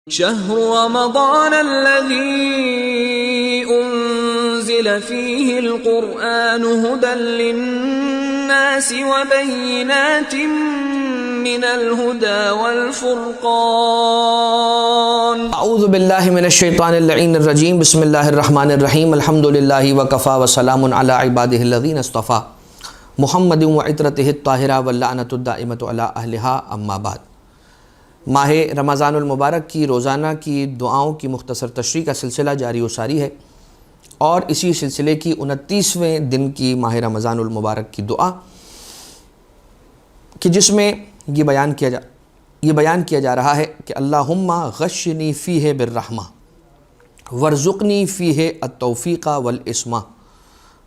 شهر رمضان الذي أنزل فيه القرآن هدى للناس وبينات من الهدى والفرقان اعوذ باللہ من الشیطان اللعین الرجیم بسم اللہ الرحمن الرحیم الحمد للہ وکفا وسلام علی عبادہ الذین اصطفیٰ محمد وعطرتہ الطاہرہ واللعنۃ الدائمۃ علی اہلہا اما بعد۔ ماہ رمضان المبارک کی روزانہ کی دعاؤں کی مختصر تشریح کا سلسلہ جاری و ساری ہے، اور اسی سلسلے کی 29ویں دن کی ماہ رمضان المبارک کی دعا کہ جس میں یہ بیان کیا جا رہا ہے کہ اللہم غشنی فیہ بالرحمہ وارزقنی فیہ التوفیق والعصمہ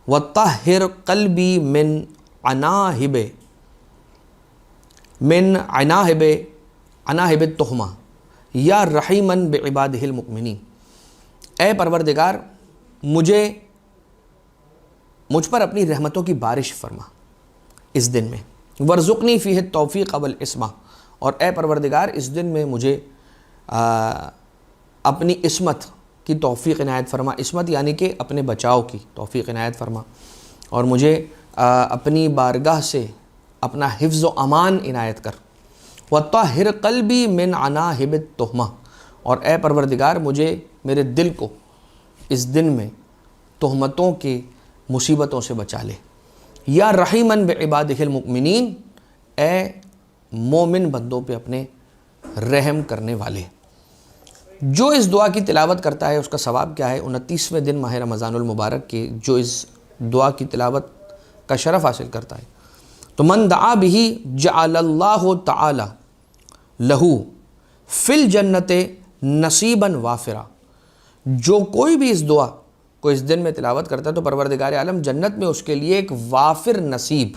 وطہر قلبی من عناہب التہمہ یا رحیمن بعبادہ المؤمنین۔ اے پروردگار مجھ پر اپنی رحمتوں کی بارش فرما اس دن میں، وارزقنی فیہ التوفیق والعصمہ، اور اے پروردگار اس دن میں مجھے اپنی عصمت کی توفیق عنایت فرما۔ عصمت یعنی کہ اپنے بچاؤ کی توفیق عنایت فرما، اور مجھے اپنی بارگاہ سے اپنا حفظ و امان عنایت کر۔ وطہر قلبی من عناہب التہمہ، اور اے پروردگار مجھے میرے دل کو اس دن میں تہمتوں کے مصیبتوں سے بچا لے۔ یا رحیمن بعبادہ المؤمنین، اے مومن بندوں پہ اپنے رحم کرنے والے۔ جو اس دعا کی تلاوت کرتا ہے اس کا ثواب کیا ہے؟ 29ویں دن ماہ رمضان المبارک کے جو اس دعا کی تلاوت کا شرف حاصل کرتا ہے تو من دعا بہ جعل اللہ تعالی لہو فی الجنت نصیبا وافرا۔ جو کوئی بھی اس دعا کو اس دن میں تلاوت کرتا ہے تو پروردگار عالم جنت میں اس کے لیے ایک وافر نصیب،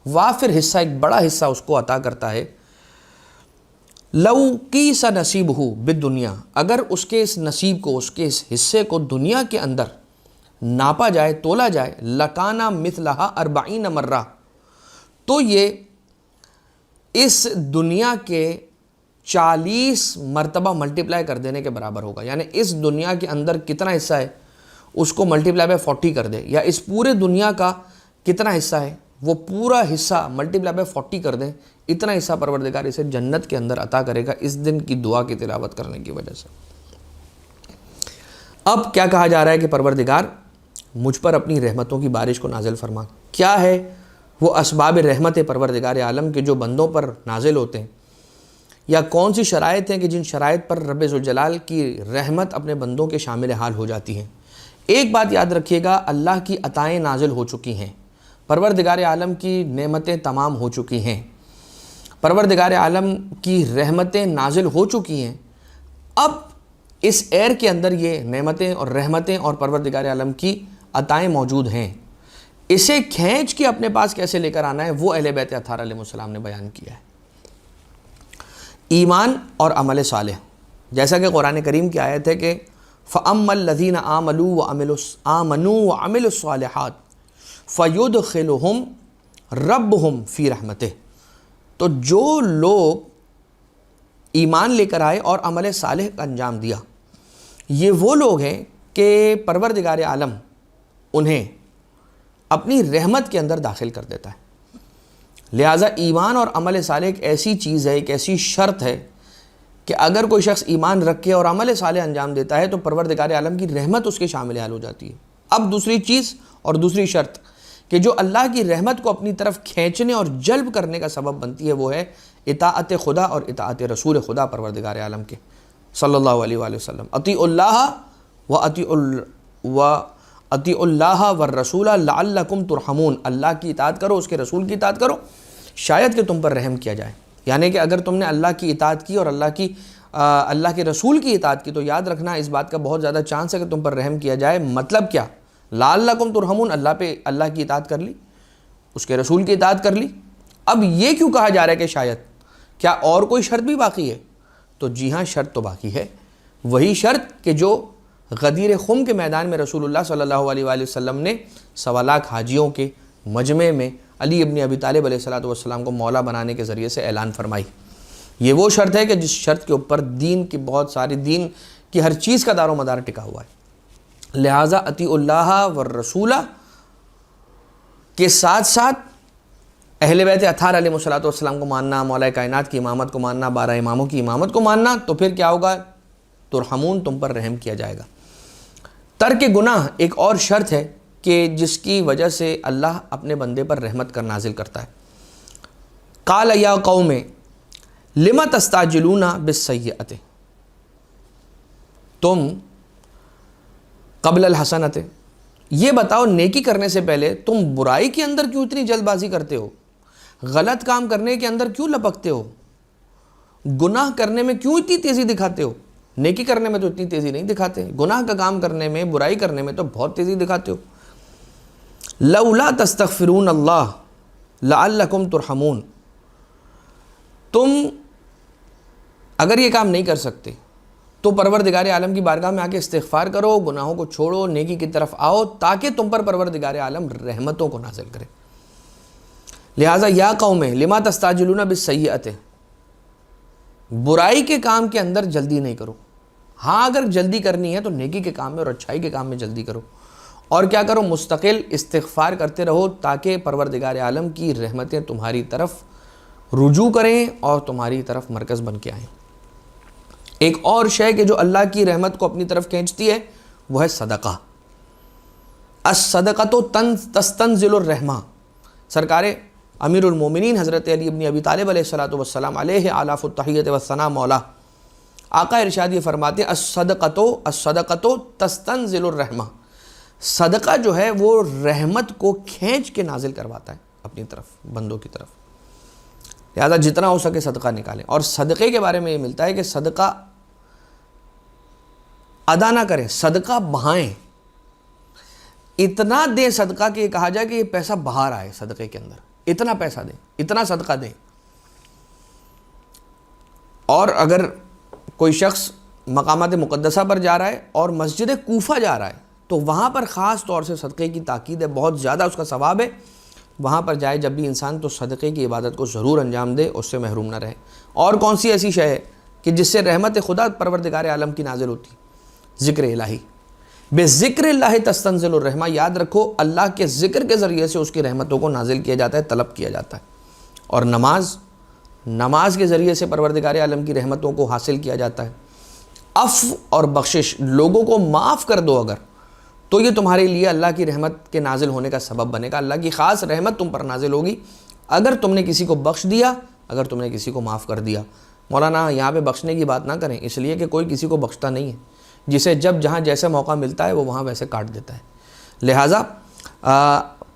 وافر حصہ، ایک بڑا حصہ اس کو عطا کرتا ہے۔ لو کیس نصیبہ بالدنیا، اگر اس کے اس نصیب کو، اس کے اس حصے کو دنیا کے اندر ناپا جائے، تولا جائے، لکانا مثلہا 40 مرہ، تو یہ اس دنیا کے 40 مرتبہ ملٹیپلائی کر دینے کے برابر ہوگا۔ یعنی اس دنیا کے اندر کتنا حصہ ہے اس کو ملٹیپلائی بائی 40 کر دے، یا اس پورے دنیا کا کتنا حصہ ہے وہ پورا حصہ ملٹیپلائی بائی 40 کر دیں، اتنا حصہ پروردگار اسے جنت کے اندر عطا کرے گا اس دن کی دعا کی تلاوت کرنے کی وجہ سے۔ اب کیا کہا جا رہا ہے کہ پروردگار مجھ پر اپنی رحمتوں کی بارش کو نازل فرما۔ کیا ہے وہ اسباب رحمت پروردگار عالم کے جو بندوں پر نازل ہوتے ہیں، یا کون سی شرائط ہیں کہ جن شرائط پر رب ذوالجلال کی رحمت اپنے بندوں کے شامل حال ہو جاتی ہیں؟ ایک بات یاد رکھیے گا، اللہ کی عطائیں نازل ہو چکی ہیں، پروردگار عالم کی نعمتیں تمام ہو چکی ہیں، پروردگار عالم کی رحمتیں نازل ہو چکی ہیں۔ اب اس ایئر کے اندر یہ نعمتیں اور رحمتیں اور پروردگار عالم کی عطائیں موجود ہیں، اسے کھینچ کے اپنے پاس کیسے لے کر آنا ہے وہ اہل بیت اطہار علیہ السلام نے بیان کیا ہے۔ ایمان اور عمل صالح، جیسا کہ قرآن کریم کی آیت ہے کہ فَأَمَّا الَّذِينَ آمَنُوا وَعَمِلُوا الصَّالِحَاتِ فَيُدْخِلُهُمْ رَبُّهُمْ فِي رَحْمَتِهِ، تو جو لوگ ایمان لے کر آئے اور عمل صالح کا انجام دیا، یہ وہ لوگ ہیں کہ پروردگار عالم انہیں اپنی رحمت کے اندر داخل کر دیتا ہے۔ لہٰذا ایمان اور عمل صالح ایک ایسی چیز ہے، ایک ایسی شرط ہے کہ اگر کوئی شخص ایمان رکھ کے اور عمل صالح انجام دیتا ہے تو پروردگار عالم کی رحمت اس کے شامل حال ہو جاتی ہے۔ اب دوسری چیز اور دوسری شرط کہ جو اللہ کی رحمت کو اپنی طرف کھینچنے اور جلب کرنے کا سبب بنتی ہے وہ ہے اطاعت خدا اور اطاعت رسول خدا پروردگار عالم کے صلی اللہ علیہ وآلہ وسلم۔ اطیعوا اللہ والرسول لعلکم ترحمون، اللہ کی اطاعت کرو، اس کے رسول کی اطاعت کرو شاید کہ تم پر رحم کیا جائے۔ یعنی کہ اگر تم نے اللہ کی اطاعت کی اور اللہ کے رسول کی اطاعت کی تو یاد رکھنا اس بات کا بہت زیادہ چانس ہے کہ تم پر رحم کیا جائے۔ مطلب کیا؟ لعلکم ترحمون، اللہ کی اطاعت کر لی، اس کے رسول کی اطاعت کر لی۔ اب یہ کیوں کہا جا رہا ہے کہ شاید؟ کیا اور کوئی شرط بھی باقی ہے؟ تو جی ہاں، شرط تو باقی ہے، وہی شرط کہ جو غدیر خم کے میدان میں رسول اللہ صلی اللہ علیہ وآلہ وسلم نے 1.25 لاکھ حاجیوں کے مجمع میں علی ابن ابی طالب علیہ السلام کو مولا بنانے کے ذریعے سے اعلان فرمائی یہ وہ شرط ہے کہ جس شرط کے اوپر دین کی بہت ساری دین کی ہر چیز کا دار و مدار ٹکا ہوا ہے۔ لہٰذا اطیعوا اللہ والرسول کے ساتھ ساتھ اہل بیت اطہار علیہ الصلوۃ والسلام کو ماننا، مولا کائنات کی امامت کو ماننا، 12 اماموں کی امامت کو ماننا، تو پھر کیا ہوگا؟ ترحمون، تم پر رحم کیا جائے گا۔ ترک گناہ ایک اور شرط ہے کہ جس کی وجہ سے اللہ اپنے بندے پر رحمت کر نازل کرتا ہے۔ قال یا قوم لم تستعجلون بالسیئۃ، تم قبل الحسنۃ، یہ بتاؤ نیکی کرنے سے پہلے تم برائی کے اندر کیوں اتنی جلد بازی کرتے ہو؟ غلط کام کرنے کے اندر کیوں لپکتے ہو؟ گناہ کرنے میں کیوں اتنی تیزی دکھاتے ہو؟ نیکی کرنے میں تو اتنی تیزی نہیں دکھاتے، گناہ کا کام کرنے میں، برائی کرنے میں تو بہت تیزی دکھاتے ہو۔ لولا تستغفرون اللہ لعلکم ترحمون، تم اگر یہ کام نہیں کر سکتے تو پروردگار عالم کی بارگاہ میں آ کے استغفار کرو، گناہوں کو چھوڑو، نیکی کی طرف آؤ، تاکہ تم پر پروردگار عالم رحمتوں کو نازل کرے۔ لہٰذا یا قوم لما تستعجلون بالسیئۃ، برائی کے کام کے اندر جلدی نہیں کرو۔ ہاں اگر جلدی کرنی ہے تو نیکی کے کام میں اور اچھائی کے کام میں جلدی کرو، اور کیا کرو؟ مستقل استغفار کرتے رہو تاکہ پروردگار عالم کی رحمتیں تمہاری طرف رجوع کریں اور تمہاری طرف مرکز بن کے آئیں۔ ایک اور شے کہ جو اللہ کی رحمت کو اپنی طرف کھینچتی ہے وہ ہے صدقہ۔ الصدقۃ تستنزل الرحمہ، سرکار امیر المومنین حضرت علی ابن ابی طالب علیہ الصلوۃ والسلام علیہ آلاف التحیۃ والثناء مولا، آقا ارشاد یہ فرماتے ہیں الصدقۃ تستنزل الرحمہ، صدقہ جو ہے وہ رحمت کو کھینچ کے نازل کرواتا ہے اپنی طرف، بندوں کی طرف۔ لہذا جتنا ہو سکے صدقہ نکالیں۔ اور صدقے کے بارے میں یہ ملتا ہے کہ صدقہ ادا نہ کریں، صدقہ بہائیں، اتنا دیں صدقہ کہ یہ کہا جائے کہ یہ پیسہ باہر آئے صدقے کے اندر، اتنا پیسہ دیں، اتنا صدقہ دیں۔ اور اگر کوئی شخص مقامات مقدسہ پر جا رہا ہے اور مسجد کوفہ جا رہا ہے تو وہاں پر خاص طور سے صدقے کی تاکید ہے، بہت زیادہ اس کا ثواب ہے۔ وہاں پر جائے جب بھی انسان تو صدقے کی عبادت کو ضرور انجام دے، اس سے محروم نہ رہے۔ اور کون سی ایسی شے ہے کہ جس سے رحمت خدا پروردگار عالم کی نازل ہوتی؟ ذکر الہی، بے ذکر اللہ تستنزل الرحمہ، یاد رکھو اللہ کے ذکر کے ذریعے سے اس کی رحمتوں کو نازل کیا جاتا ہے، طلب کیا جاتا ہے۔ اور نماز کے ذریعے سے پروردگار عالم کی رحمتوں کو حاصل کیا جاتا ہے۔ عفو اور بخشش، لوگوں کو معاف کر دو اگر، تو یہ تمہارے لیے اللہ کی رحمت کے نازل ہونے کا سبب بنے گا، اللہ کی خاص رحمت تم پر نازل ہوگی اگر تم نے کسی کو بخش دیا، اگر تم نے کسی کو معاف کر دیا۔ مولانا یہاں پہ بخشنے کی بات نہ کریں، اس لیے کہ کوئی کسی کو بخشتا نہیں ہے، جسے جب جہاں جیسے موقع ملتا ہے وہ وہاں ویسے کاٹ دیتا ہے۔ لہٰذا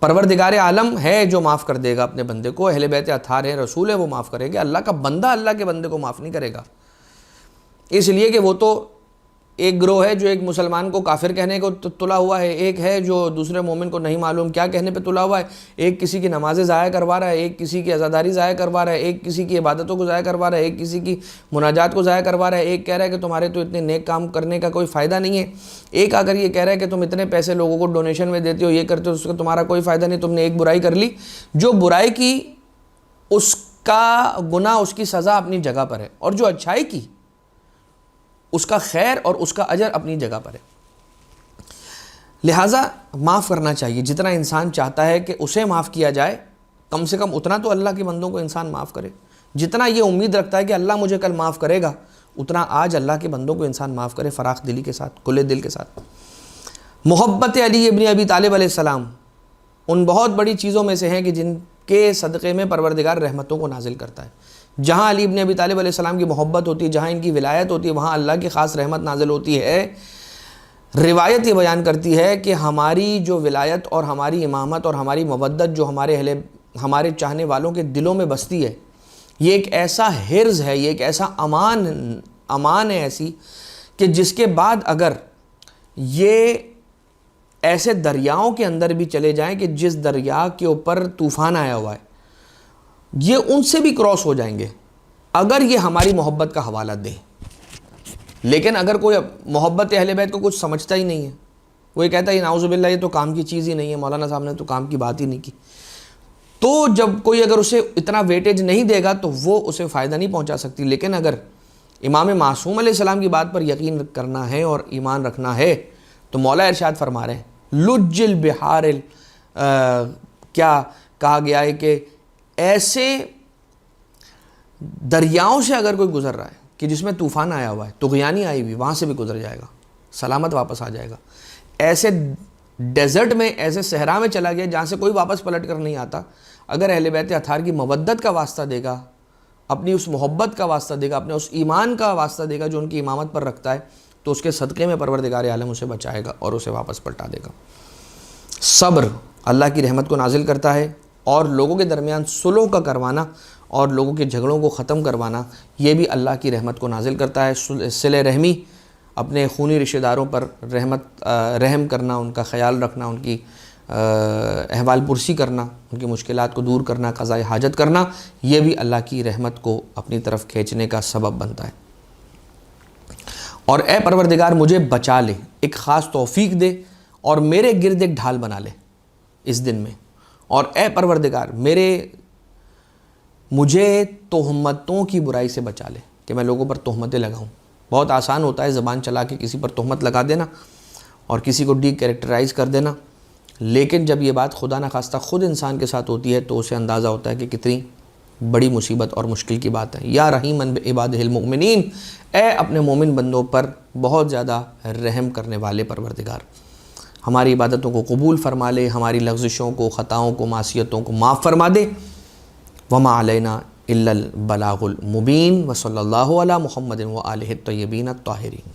پروردگار عالم ہے جو معاف کر دے گا اپنے بندے کو، اہل بیت اطہار ہے، رسول ہے، وہ معاف کرے گا۔ اللہ کا بندہ اللہ کے بندے کو معاف نہیں کرے گا، اس لیے کہ وہ تو ایک گروہ ہے جو ایک مسلمان کو کافر کہنے کو تلا ہوا ہے، ایک ہے جو دوسرے مومن کو نہیں معلوم کیا کہنے پہ تلا ہوا ہے، ایک کسی کی نمازیں ضائع کروا رہا ہے، ایک کسی کی عزاداری ضائع کروا رہا ہے، ایک کسی کی عبادتوں کو ضائع کروا رہا ہے، ایک کسی کی مناجات کو ضائع کروا رہا ہے، ایک کہہ رہا ہے کہ تمہارے تو اتنے نیک کام کرنے کا کوئی فائدہ نہیں ہے، ایک آ کر یہ کہہ رہا ہے کہ تم اتنے پیسے لوگوں کو ڈونیشن میں دیتے ہو، یہ کرتے ہو، اس کا تمہارا کوئی فائدہ نہیں، تم نے ایک برائی کر لی۔ جو برائی کی اس کا گناہ، اس کی سزا اپنی جگہ پر ہے، اور جو اچھائی کی اس کا خیر اور اس کا اجر اپنی جگہ پر ہے۔ لہٰذا معاف کرنا چاہیے، جتنا انسان چاہتا ہے کہ اسے معاف کیا جائے، کم سے کم اتنا تو اللہ کے بندوں کو انسان معاف کرے۔ جتنا یہ امید رکھتا ہے کہ اللہ مجھے کل معاف کرے گا، اتنا آج اللہ کے بندوں کو انسان معاف کرے، فراخ دلی کے ساتھ، کھلے دل کے ساتھ۔ محبت علی ابن ابی طالب علیہ السلام ان بہت بڑی چیزوں میں سے ہیں کہ جن کے صدقے میں پروردگار رحمتوں کو نازل کرتا ہے۔ جہاں علی ابن ابی طالب علیہ السلام کی محبت ہوتی ہے، جہاں ان کی ولایت ہوتی ہے، وہاں اللہ کی خاص رحمت نازل ہوتی ہے۔ روایت یہ بیان کرتی ہے کہ ہماری جو ولایت اور ہماری امامت اور ہماری مودت جو ہمارے چاہنے والوں کے دلوں میں بستی ہے، یہ ایک ایسا حرز ہے، یہ ایک ایسا امان ہے ایسی کہ جس کے بعد اگر یہ ایسے دریاؤں کے اندر بھی چلے جائیں کہ جس دریا کے اوپر طوفان آیا ہوا ہے، یہ ان سے بھی کراس ہو جائیں گے اگر یہ ہماری محبت کا حوالہ دیں۔ لیکن اگر کوئی محبت اہل بیت کو کچھ سمجھتا ہی نہیں ہے، وہ یہ کہتا ہے نعوذ باللہ یہ تو کام کی چیز ہی نہیں ہے، مولانا صاحب نے تو کام کی بات ہی نہیں کی، تو جب کوئی اگر اسے اتنا ویٹیج نہیں دے گا تو وہ اسے فائدہ نہیں پہنچا سکتی. لیکن اگر امام معصوم علیہ السلام کی بات پر یقین کرنا ہے اور ایمان رکھنا ہے تو مولا ارشاد فرما رہے ہیں لج البحار کیا کہا گیا ہے کہ ایسے دریاؤں سے اگر کوئی گزر رہا ہے کہ جس میں طوفان آیا ہوا ہے, طغیانی آئی ہوئی, وہاں سے بھی گزر جائے گا, سلامت واپس آ جائے گا. ایسے ڈیزرٹ میں, ایسے صحرا میں چلا گیا جہاں سے کوئی واپس پلٹ کر نہیں آتا, اگر اہل بیت اطہار کی مودت کا واسطہ دے گا, اپنی اس محبت کا واسطہ دے گا, اپنے اس ایمان کا واسطہ دے گا جو ان کی امامت پر رکھتا ہے, تو اس کے صدقے میں پروردگار عالم اسے بچائے گا اور اسے واپس پلٹا دے گا. صبر اللہ کی رحمت کو نازل کرتا ہے, اور لوگوں کے درمیان صلح کا کروانا اور لوگوں کے جھگڑوں کو ختم کروانا یہ بھی اللہ کی رحمت کو نازل کرتا ہے. صلہ رحمی, اپنے خونی رشتہ داروں پر رحم کرنا, ان کا خیال رکھنا, ان کی احوال پرسی کرنا, ان کی مشکلات کو دور کرنا, قضاء حاجت کرنا, یہ بھی اللہ کی رحمت کو اپنی طرف کھینچنے کا سبب بنتا ہے. اور اے پروردگار مجھے بچا لے, ایک خاص توفیق دے اور میرے گرد ایک ڈھال بنا لے اس دن میں. اور اے پروردگار مجھے تہمتوں کی برائی سے بچا لے, کہ میں لوگوں پر تہمتیں لگاؤں. بہت آسان ہوتا ہے زبان چلا کے کسی پر تہمت لگا دینا اور کسی کو ڈی کیریکٹرائز کر دینا, لیکن جب یہ بات خدا نخواستہ خود انسان کے ساتھ ہوتی ہے تو اسے اندازہ ہوتا ہے کہ کتنی بڑی مصیبت اور مشکل کی بات ہے. یا رحیماً بعبادہ المؤمنین, اے اپنے مومن بندوں پر بہت زیادہ رحم کرنے والے پروردگار, ہماری عبادتوں کو قبول فرما لے, ہماری لغزشوں کو, خطاؤں کو, معصیتوں کو معاف فرما دے. وما علینا الا البلاغ المبین. وصلی اللہ علی محمد وآلہ الطیبین الطاہرین.